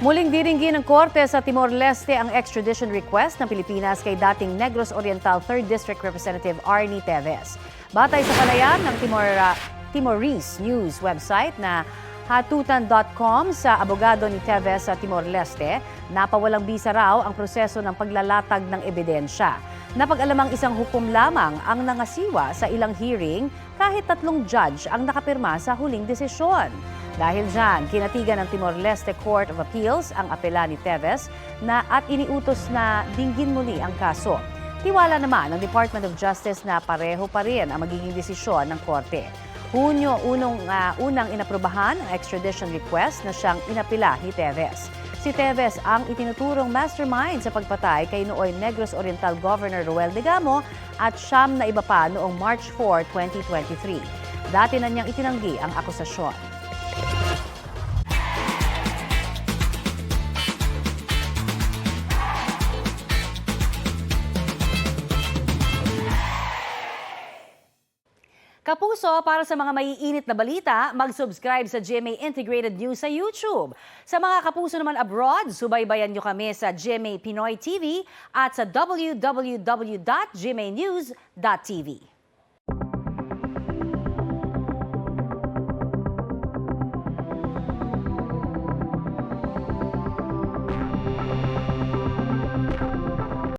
Muling diringgin ng Korte sa Timor-Leste ang extradition request ng Pilipinas kay dating Negros Oriental 3rd District Representative Arnie Teves. Batay sa palayan ng Timorese News website na hatutan.com sa abogado ni Teves sa Timor-Leste, napawalang bisa raw ang proseso ng paglalatag ng ebidensya. Napag-alamang isang hukom lamang ang nangasiwa sa ilang hearing kahit 3 judge ang nakapirma sa huling desisyon. Dahil dyan, kinatigan ng Timor-Leste Court of Appeals ang apela ni Teves at iniutos na dinggin muli ang kaso. Tiwala naman ng Department of Justice na pareho pa rin ang magiging desisyon ng korte. Hunyo unang inaprubahan ang extradition request na siyang inapila ni Teves. Si Teves ang itinuturong mastermind sa pagpatay kay nooy Negros Oriental Governor Roel Degamo at 9 na iba pa noong March 4, 2023. Dati na niyang itinanggi ang akusasyon. Kapuso, para sa mga maiinit na balita, mag-subscribe sa GMA Integrated News sa YouTube. Sa mga kapuso naman abroad, subaybayan nyo kami sa GMA Pinoy TV at sa www.gmanews.tv.